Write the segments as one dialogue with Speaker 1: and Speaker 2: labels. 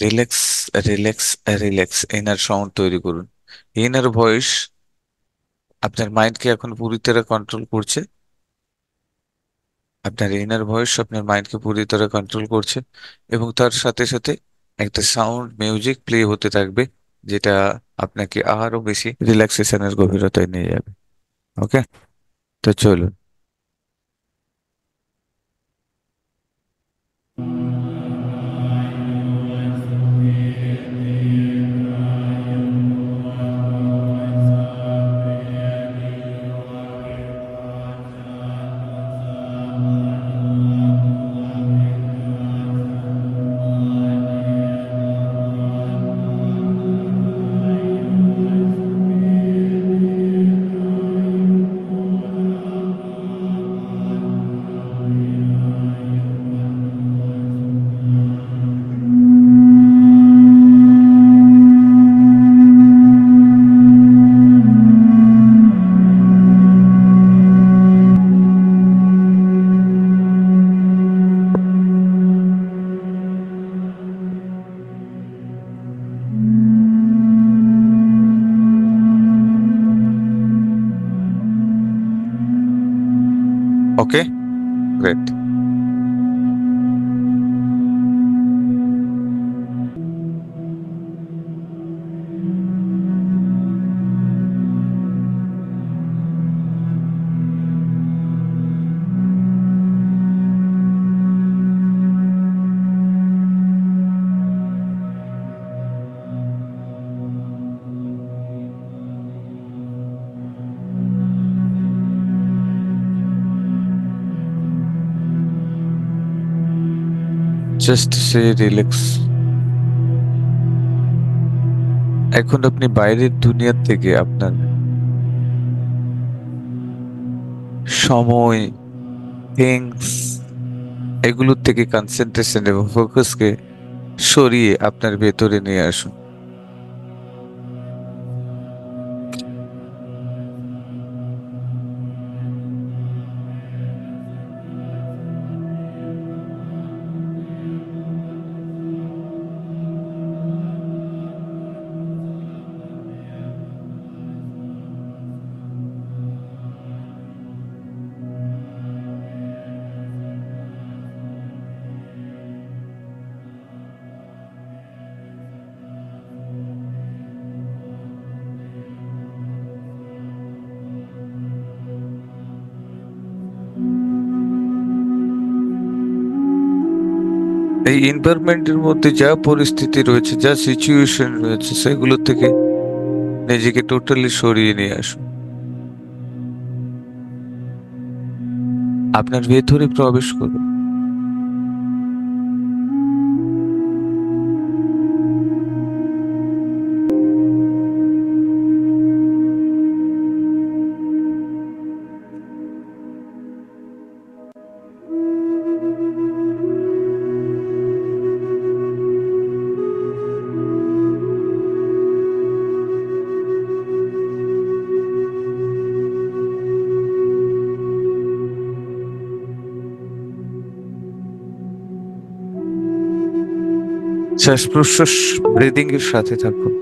Speaker 1: Relax, relax, relax, inner sound তৈরি করুন। Inner voice আপনার মাইন্ডকে এখন পুরি তরহ কন্ট্রোল করছে। আপনার ইনার ভয়েস আপনার মাইন্ডকে পুরি তরহ কন্ট্রোল করছে, এবং তার সাথে সাথে একটা সাউন্ড মিউজিক প্লে হতে থাকবে, যেটা আপনাকে আরো বেশি রিল্যাক্সেশনের গভীরতায় নিয়ে যাবে। ওকে, তো চলুন। ওকে, গ্রেট। জাস্ট সে রিল্যাক্স। এখন আপনি বাইরের দুনিয়ার থেকে আপনার সময়, থিংস, এগুলোর থেকে কনসেন্ট্রেশন এবং ফোকাসকে সরিয়ে আপনার ভেতরে নিয়ে আসুন। এই এনভায়রনমেন্টের মধ্যে যা পরিস্থিতি রয়েছে, যা সিচুয়েশন রয়েছে, সেগুলো থেকে নিজেকে টোটালি সরিয়ে নিয়ে আসুন। আপনার ভেতরে প্রবেশ করুন। শ্বাস প্রশ্বাস, ব্রিদিং এর সাথে থাকুন।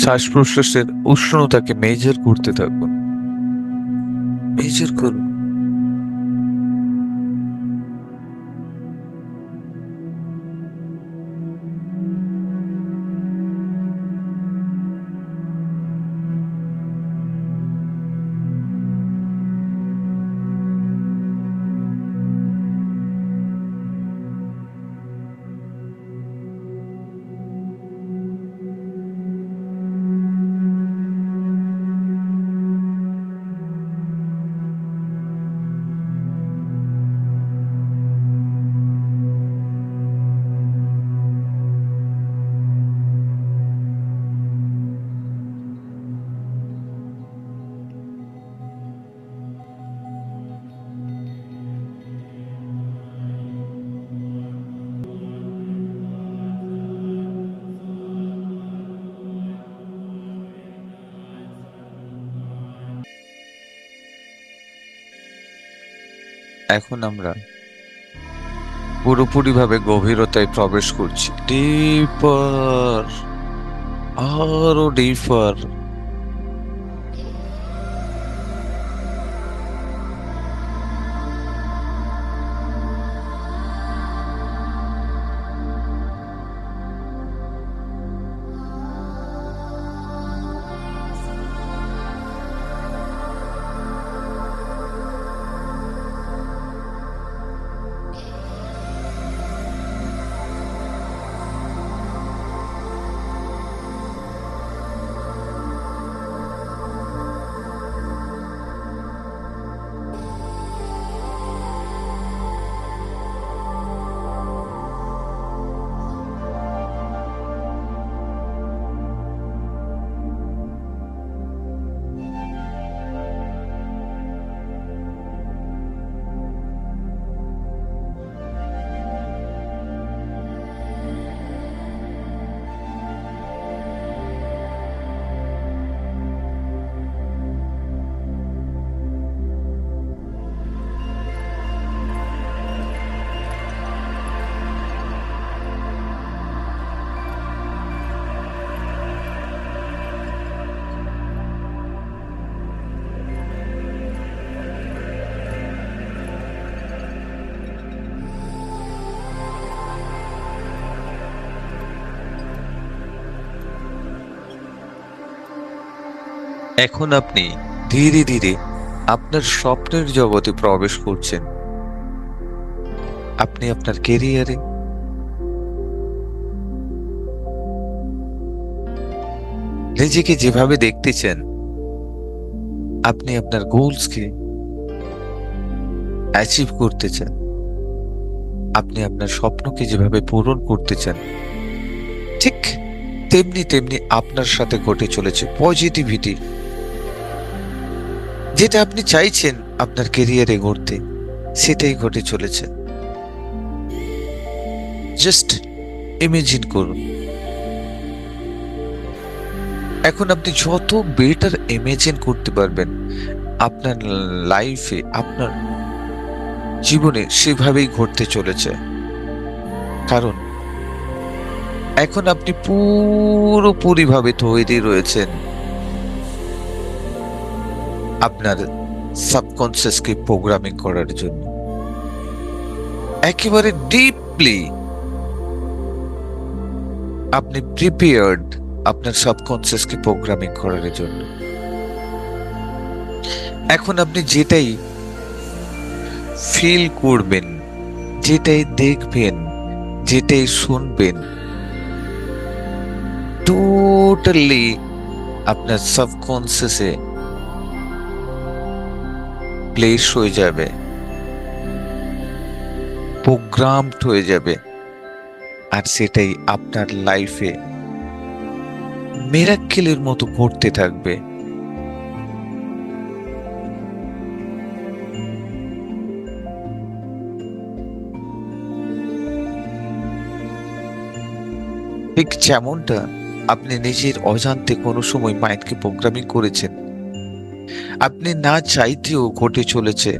Speaker 1: শ্বাস প্রশ্বাসের উষ্ণতাকে মেজার করতে থাকুন। মেজার করুন। এখন আমরা পুরোপুরিভাবে গভীরতায় প্রবেশ করছি, ডিপার, আরো ডিপার। এখন আপনি ধীরে ধীরে আপনার স্বপ্নের জগতে প্রবেশ করছেন। আপনি আপনার কেরিয়ারে, নিজেকে যেভাবে দেখতে চান, আপনি আপনার গোলসকে অ্যাচিভ করতে চান, আপনি আপনার স্বপ্নকে যেভাবে পূরণ করতে চান, ঠিক তেমনি তেমনি আপনার সাথে ঘটে চলেছে পজিটিভিটি। যেটা আপনি চাইছেন আপনার কেরিয়ারে ঘটতে, সেটাই ঘটে চলেছে। জাস্ট ইমেজিন করুন। এখন আপনি যত বেটার ইমেজিন করতে পারবেন আপনার লাইফে, আপনার জীবনে, সেভাবেই ঘটতে চলেছে। কারণ এখন আপনি পুরোপুরিভাবে তৈরি রয়েছেন আপনার সাবকনসিয়াসকে প্রোগ্রামিং করার জন্য। একেবারে ডিপলি আপনি প্রিপেয়ার্ড আপনার সাবকনসিয়াসকে প্রোগ্রামিং করার জন্য। এখন আপনি যেটাই ফিল করবেন, যেটাই দেখবেন, যেটাই শুনবেন, টোটালি আপনার সাবকনসিয়াসে প্লেস হয়ে যাবে, প্রোগ্রামড হয়ে যাবে, আর সেটাই আপনার লাইফে মিরাক্কেলের মতো ঘটতে থাকবে। ঠিক যেমনটা আপনি নিজের অজান্তে কোনো সময় মাইন্ডকে প্রোগ্রামিং করেছেন, আপনি না চাইতেও ঘটে চলেছে।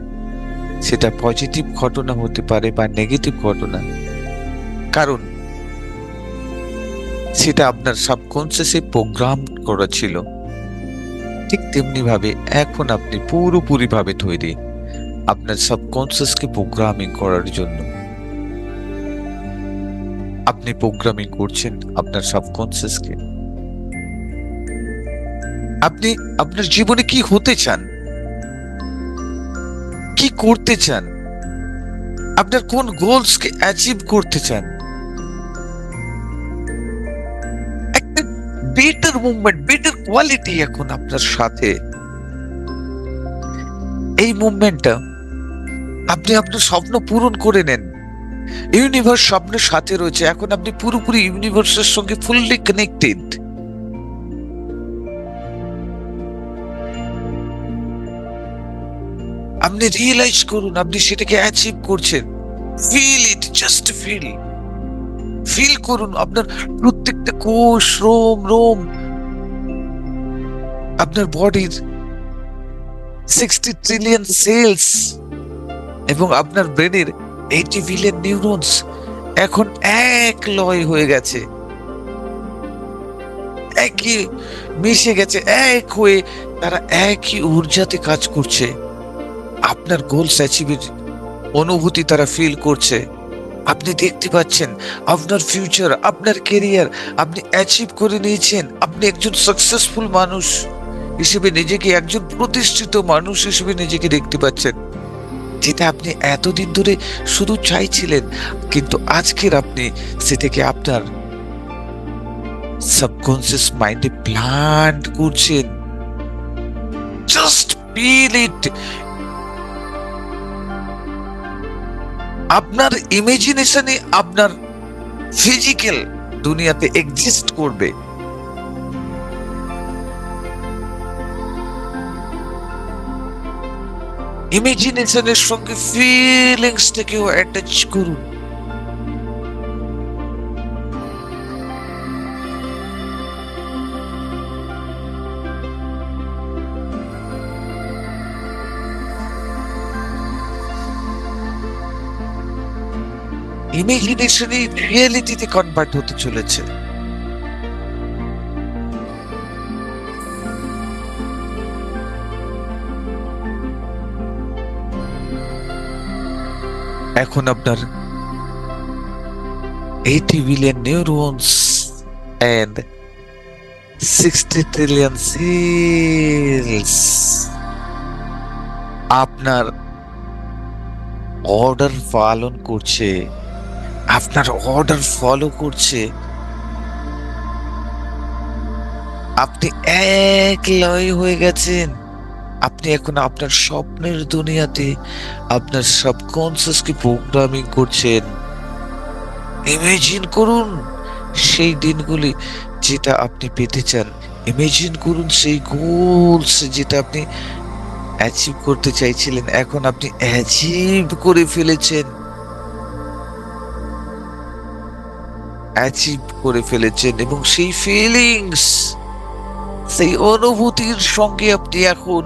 Speaker 1: সেটা পজিটিভ ঘটনা হতে পারে বা নেগেটিভ ঘটনা, কারণ সেটা আপনার সাবকনসিয়াসে প্রোগ্রাম করা ছিল। ঠিক তেমনি ভাবে এখন আপনি পুরোপুরি ভাবে তৈরি আপনার সাবকনসিয়াসকে প্রোগ্রামিং করার জন্য। আপনি প্রোগ্রামিং করছেন আপনার সাবকনসিয়াসকে। আপনি আপনার জীবনে কি হতে চান, কি করতে চান, আপনার কোন গোলসকে অ্যাচিভ করতে চান, একটা বেটার মুভমেন্ট, বেটার কোয়ালিটি এখন আপনার সাথে। এই মুভমেন্টটা আপনি আপনার স্বপ্ন পূরণ করে নেন। ইউনিভার্স স্বপ্নের সাথে রয়েছে। এখন আপনি পুরোপুরি ইউনিভার্সের সঙ্গে ফুললি কানেক্টেড। আপনি রিয়েলাইজ করুন আপনি সেটাকে অ্যাচিভ করছেন। Feel it, just feel. Feel করুন আপনার প্রত্যেকটা কোষ, রোম রোম, আপনার বডির 60 ট্রিলিয়ন সেলস এবং আপনার ব্রেনের 80 বিলিয়ন নিউরনস এখন এক লয় হয়ে গেছে, একই মিশে গেছে, এক হয়ে তারা একই ঊর্জাতে কাজ করছে। আপনার গোলস অ্যাচিভের অনুভূতি তারা ফিল করছে। আপনি দেখতে পাচ্ছেন আপনার ফিউচার, আপনার কেরিয়ার আপনি অ্যাচিভ করে নিয়েছেন। আপনি একজন সাকসেসফুল মানুষ হিসেবে নিজেকে, একজন প্রতিষ্ঠিত মানুষ হিসেবে নিজেকে দেখতে পাচ্ছেন, যেটা আপনি এতদিন ধরে শুধু চাইছিলেন। কিন্তু আজকের আপনি সেটাকে আপনার সাবকনসিয়াস মাইন্ডে প্ল্যান্ট করছেন। Just feel it. আপনার ইমাজিনেশনে আপনার ফিজিক্যাল দুনিয়াতে এক্সিস্ট করবে। ইমাজিনেশনের সঙ্গে ফিলিংসটাকেও অ্যাটাচ করুন। ইমাজিনেশনই রিয়েলিটিতে কনভার্ট হতে চলেছে। এখন আপনার 80 billion neurons and 60 trillion cells আপনার অর্ডার পালন করছে, আপনার অর্ডার ফলো করছে। আপনি এক লয় হয়ে গেছেন। আপনি এখন আপনার স্বপ্নের দুনিয়াতে আপনার সাবকনসিয়াসকে প্রোগ্রামিং করছেন। ইমেজিন করুন সেই দিনগুলি যেটা আপনি পেতে চান। ইমেজিন করুন সেই গোলস যেটা আপনি অ্যাচিভ করতে চাইছিলেন, এখন আপনি অ্যাচিভ করে ফেলেছেন। অ্যাচিভ করে ফেলেছেন এবং সেই ফিলিংস, সেই অনুভূতির সঙ্গে আপনি এখন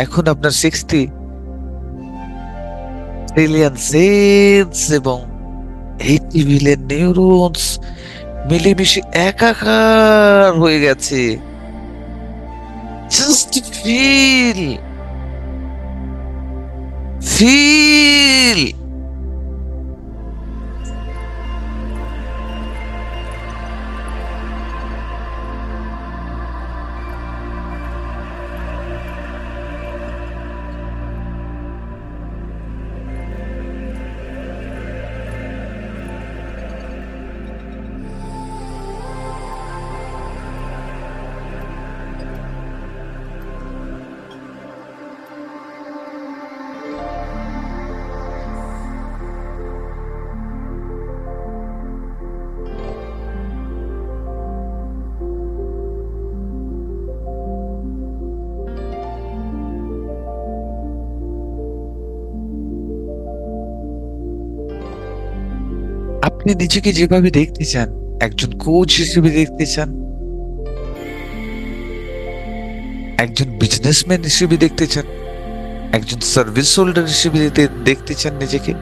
Speaker 1: এখন আপনার 60 ট্রিলিয়ন সেলস এবং 80 বিলিয়ন নিউরনস মিলেমিশে একাকার হয়ে গেছে। Just feel, feel. আপনি নিজেকে যেভাবে দেখতে চান, একজন কোচ হিসেবে দেখতে চান, একজন বিজনেসম্যান হিসেবে দেখতে চান, একজন সার্ভিস হোল্ডার হিসেবে দেখতে চান নিজেকে,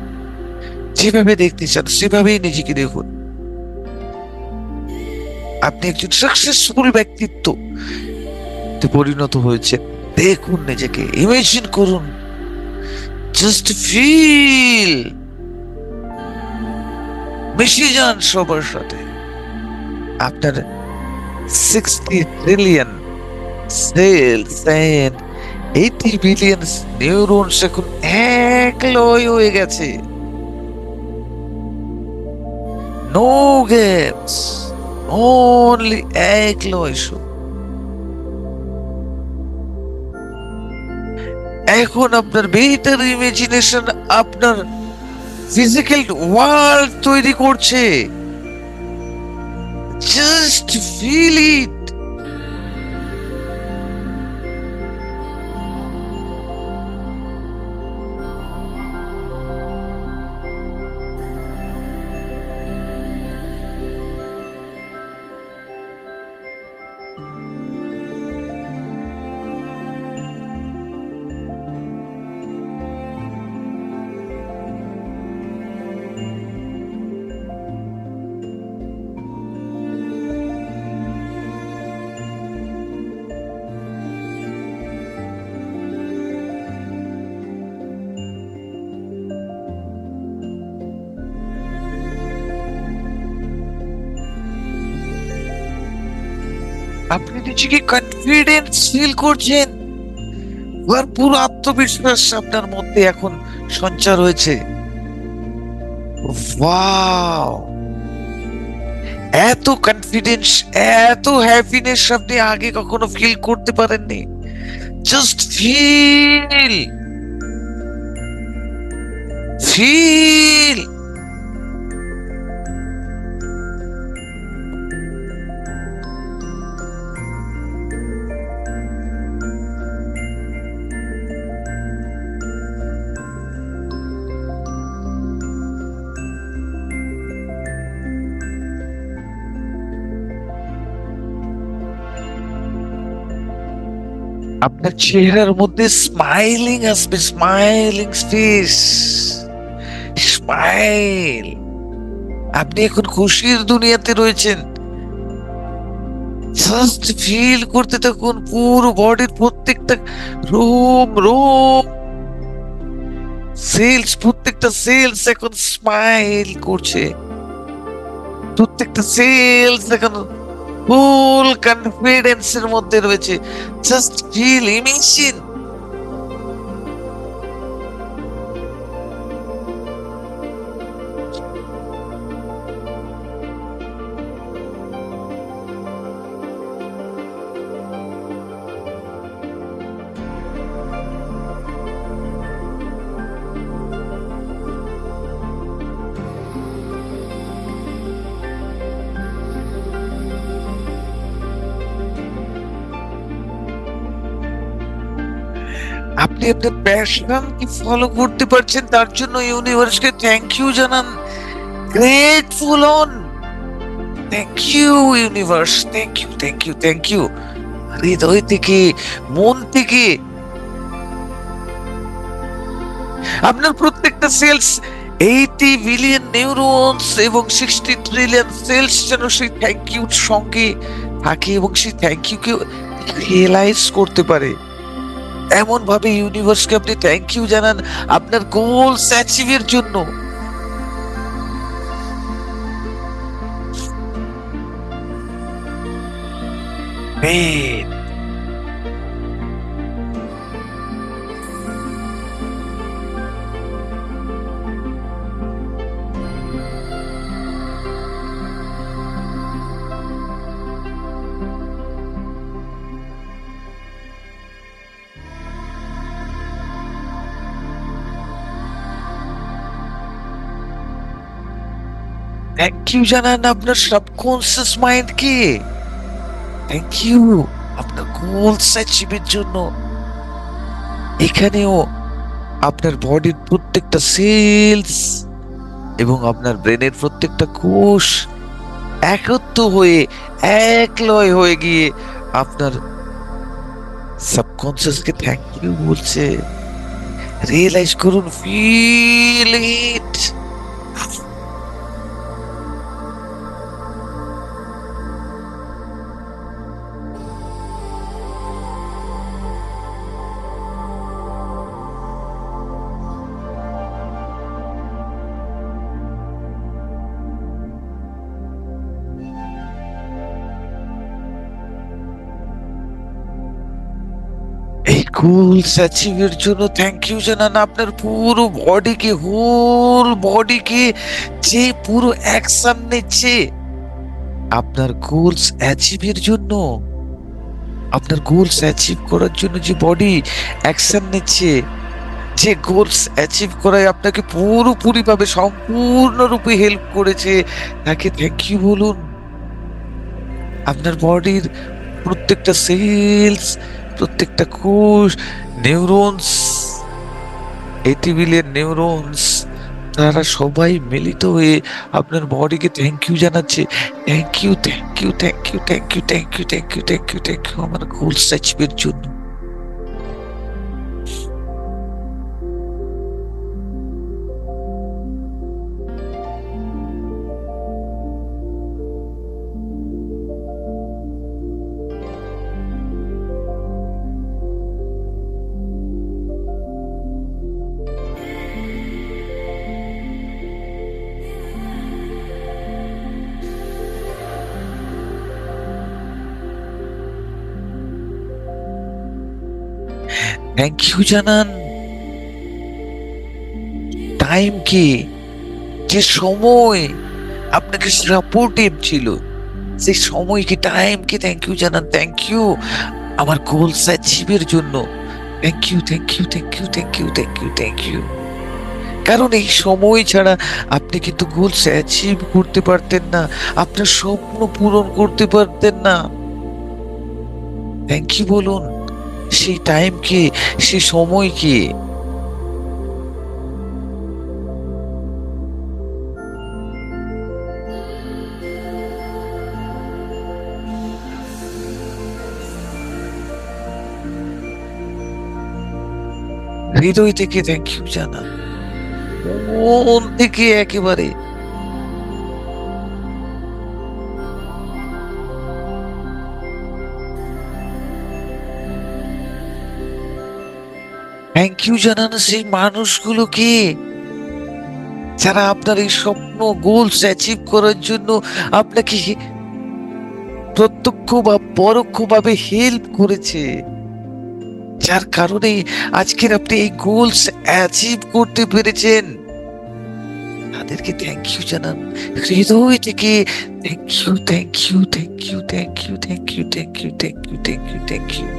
Speaker 1: যেভাবে দেখতে চান সেভাবেই নিজেকে দেখুন। আপনি একজন সাকসেসফুল ব্যক্তিত্ব পরিণত হয়েছে, দেখুন নিজেকে, ইমেজিন করুন, জাস্ট ফিল। মিশে যান সবার সাথে। আপনার 60 trillion cells and 80 billion neurons এখন এক লয় হয়ে গেছে। নো গ্যাপস, অনলি এক লয়। এখন আপনার বেটার ইমাজিনেশন আপনার ফিজিক্যাল ওয়ার্ল্ড তৈরি করছে। Just feel it. নিজেকে কনফিডেন্স ফিল করছেন, আর পুরো আত্মবিশ্বাস আপনার মধ্যে এখন সঞ্চার হয়েছে। ওয়াও, এত কনফিডেন্স, এত হ্যাপিনেস আপনি আগে কখনো ফিল করতে পারেননি। Just feel, feel. আপনার চেহারার মধ্যে স্মাইলিং আসবে, স্মাইলিং ফেস, স্মাইল। আপনি এখন খুশির দুনিয়াতে রয়েছেন। জাস্ট ফিল করতে থাকুন, পুরো বডির প্রত্যেকটা রোম রোম, সেলস, প্রত্যেকটা সেলস এখন স্মাইল করছে। প্রত্যেকটা সেলস এখন ফুল কনফিডেন্সের মধ্যে রয়েছে। Just feel, imagine. আপনি আপনার প্যাশন কি ফলো করতে পারছেন, তার জন্য ইউনিভার্সকে থ্যাংক ইউ জানান, গ্রেটফুল হন। Thank you universe, thank you, thank you, thank you, হৃদয় থেকে, মন থেকে। আপনার প্রত্যেকটা সেলস, 80 বিলিয়ন নিউরনস এবং 60 ট্রিলিয়ন সেলস যেন সেই থ্যাংক ইউর সঙ্গে থাকে এবং সেই থ্যাংক ইউকে রিয়েলাইজ করতে পারে। এমন ভাবে ইউনিভার্সকে আপনি থ্যাংক ইউ জানান আপনার গোলস অ্যাচিভের জন্য। থ্যাংক ইউ জানান আপনার সাবকনসিয়াস মাইন্ডকে। থ্যাংক ইউ আপনার গোলস অ্যাচিভের জন্য। এখানেও আপনার বডির প্রত্যেকটা সেলস এবং আপনার ব্রেনের প্রত্যেকটা কোষ একত্র হয়ে, একলয় হয়ে গিয়ে আপনার সাবকনসিয়াসকে থ্যাংক ইউ বলছে। রিয়েলাইজ করুন, ফিল ইট। এই গোলস অ্যাচিভের জন্য থ্যাংক ইউ জানান আপনার পুরো বডিকে, হোল বডিকে, যে পুরো অ্যাকশন নিচ্ছে আপনার গোলস অ্যাচিভের জন্য। আপনার গোলস অ্যাচিভ করার জন্য যে বডি অ্যাকশন নিচ্ছে, যে গোলস অ্যাচিভ করায় আপনাকে পুরোপুরি ভাবে সম্পূর্ণরূপে হেল্প করেছে, তাকে থ্যাংক ইউ বলুন। আপনার বডির প্রত্যেকটা সেলস, প্রত্যেকটা কোষ, নিউরনস, 80 বিলিয়ন নিউরনস, তারা সবাই মিলিত হয়ে আপনার বডিকে থ্যাংক ইউ জানাচ্ছে। Thank you, thank you, thank you, thank you, thank you, thank you, thank you, thank you আমার গোলস অ্যাচিভের জন্য। থ্যাংক ইউ জানান টাইমকে, যে সময় আপনাকে সাপোর্টিভ ছিল, সেই সময়কে, টাইমকে থ্যাংক ইউ জানান। থ্যাংক ইউ আমার গোলস অ্যাচিভের জন্য। Thank you, thank you, thank you, thank you, thank you, thank you. কারণ এই সময় ছাড়া আপনি কিন্তু গোলস অ্যাচিভ করতে পারতেন না, আপনার স্বপ্ন পূরণ করতে পারতেন না। থ্যাংক ইউ বলুন সেই টাইমকে, সেই সময়কে। হৃদয় থেকে থ্যাংক ইউ জানান, মন থেকে একেবারে। থ্যাংক ইউ জানান সেই মানুষগুলোকে যারা আপনার এই স্বপ্ন গোলস অ্যাচিভ করার জন্য আপনাকে প্রত্যক্ষ বা পরোক্ষভাবে হেল্প করেছে, যার কারণে আজকের আপনি এই গোলস অ্যাচিভ করতে পেরেছেন। তাদেরকে থ্যাংক ইউ জানান হৃদয় থেকে। Thank you, thank you, thank you, thank you, thank you, thank you, thank you, thank you, thank you.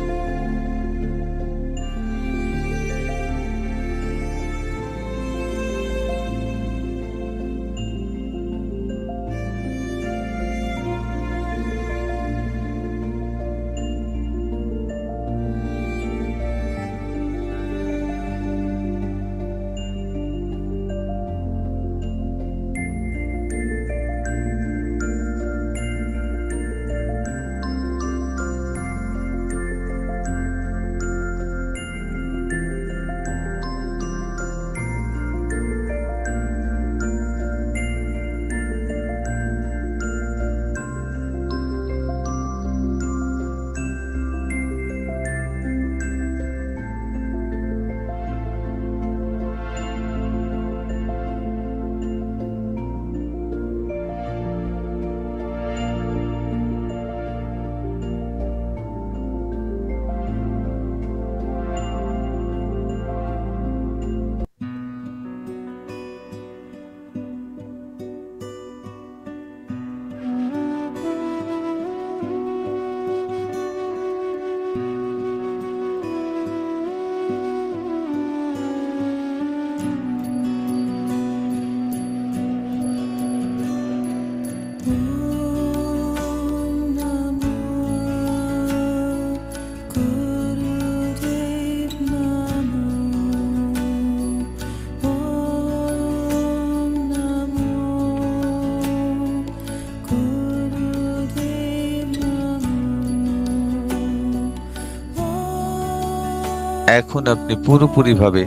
Speaker 1: এখন আপনি পুরোপুরিভাবে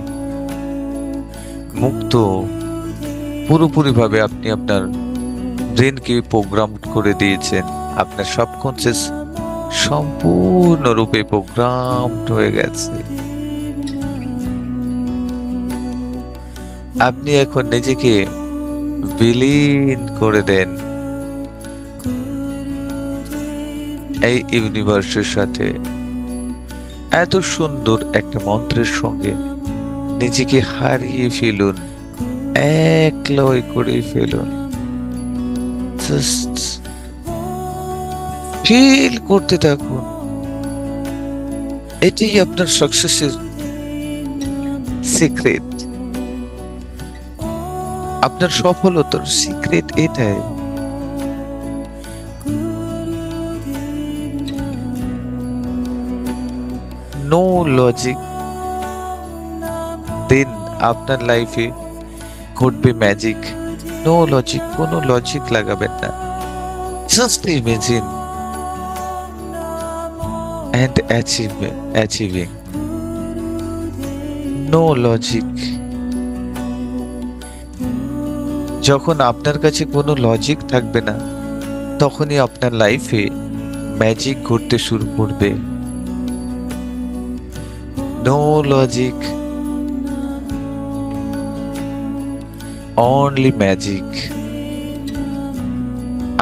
Speaker 1: মুক্ত, পুরোপুরিভাবে আপনি আপনার ব্রেনকে প্রোগ্রাম করে দিয়েছেন। আপনার সাবকনসিয়াস সম্পূর্ণরূপে প্রোগ্রামড হয়ে গেছে। আপনি এখন নিজেকে বিলীন করে দেন এই ইউনিভার্সের সাথে। এত সুন্দর একটা মন্ত্রের সঙ্গে নিজেকে হারিয়ে ফেলুন, একলয় করে ফেলুন। জাস্ট ফিল করতে থাকুন। এটাই আপনার সাকসেসের সিক্রেট, আপনার সফলতার সিক্রেট এটাই। নো লজিক, দেন আপনার লাইফে ঘটবে ম্যাজিক। নো লজিক, কোনো লজিক লাগাবেন না। Just imagine and achieving. No logic. যখন আপনার কাছে কোনো লজিক থাকবে না, তখনই আপনার লাইফে ম্যাজিক ঘটতে শুরু করবে। No logic, only magic.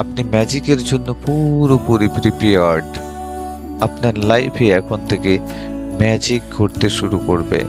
Speaker 1: আপনি ম্যাজিকের জন্য পুরোপুরি প্রিপেয়ার্ড। আপনার লাইফে এখন থেকে ম্যাজিক ঘটতে শুরু করবে।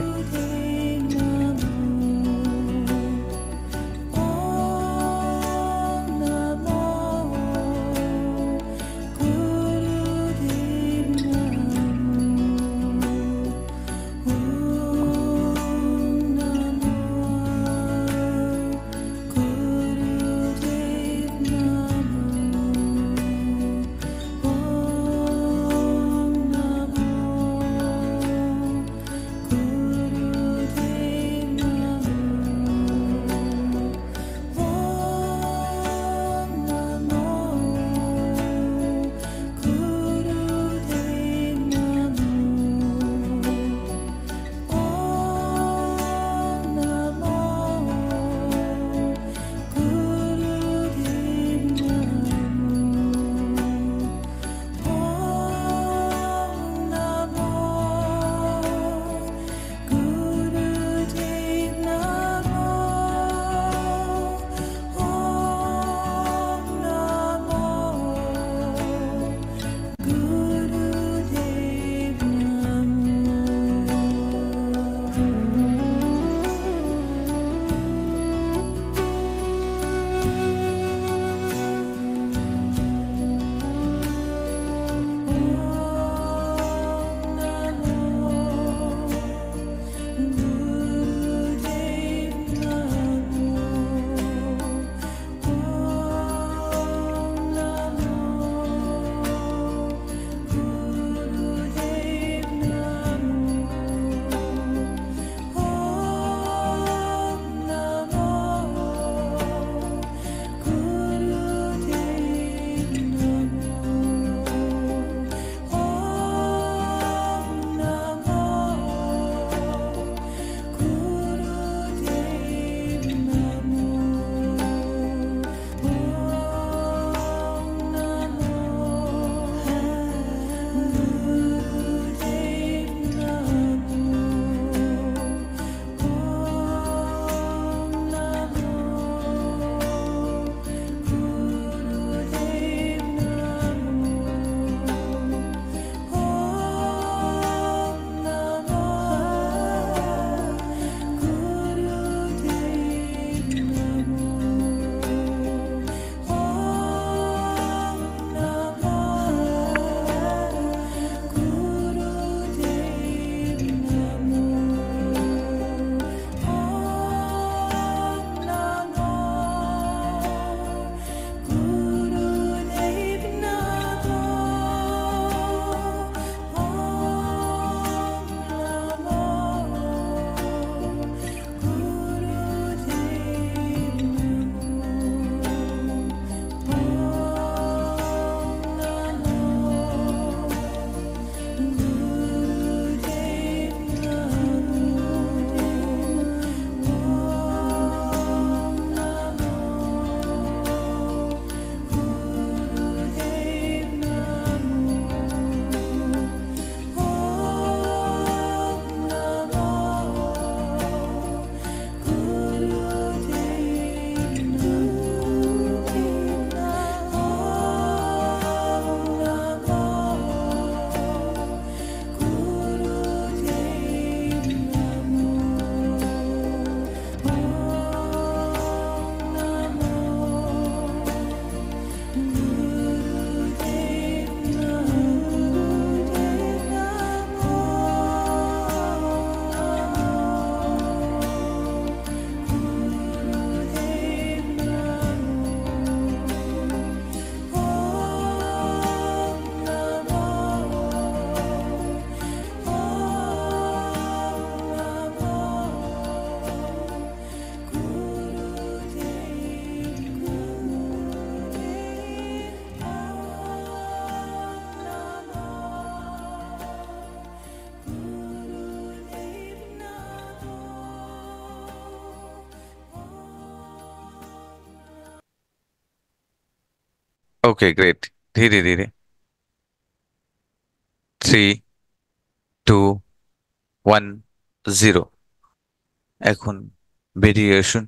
Speaker 1: ওকে, গ্রেট। ধীরে ধীরে। 3, 2, 1, 0। এখন বেরিয়ে আসুন।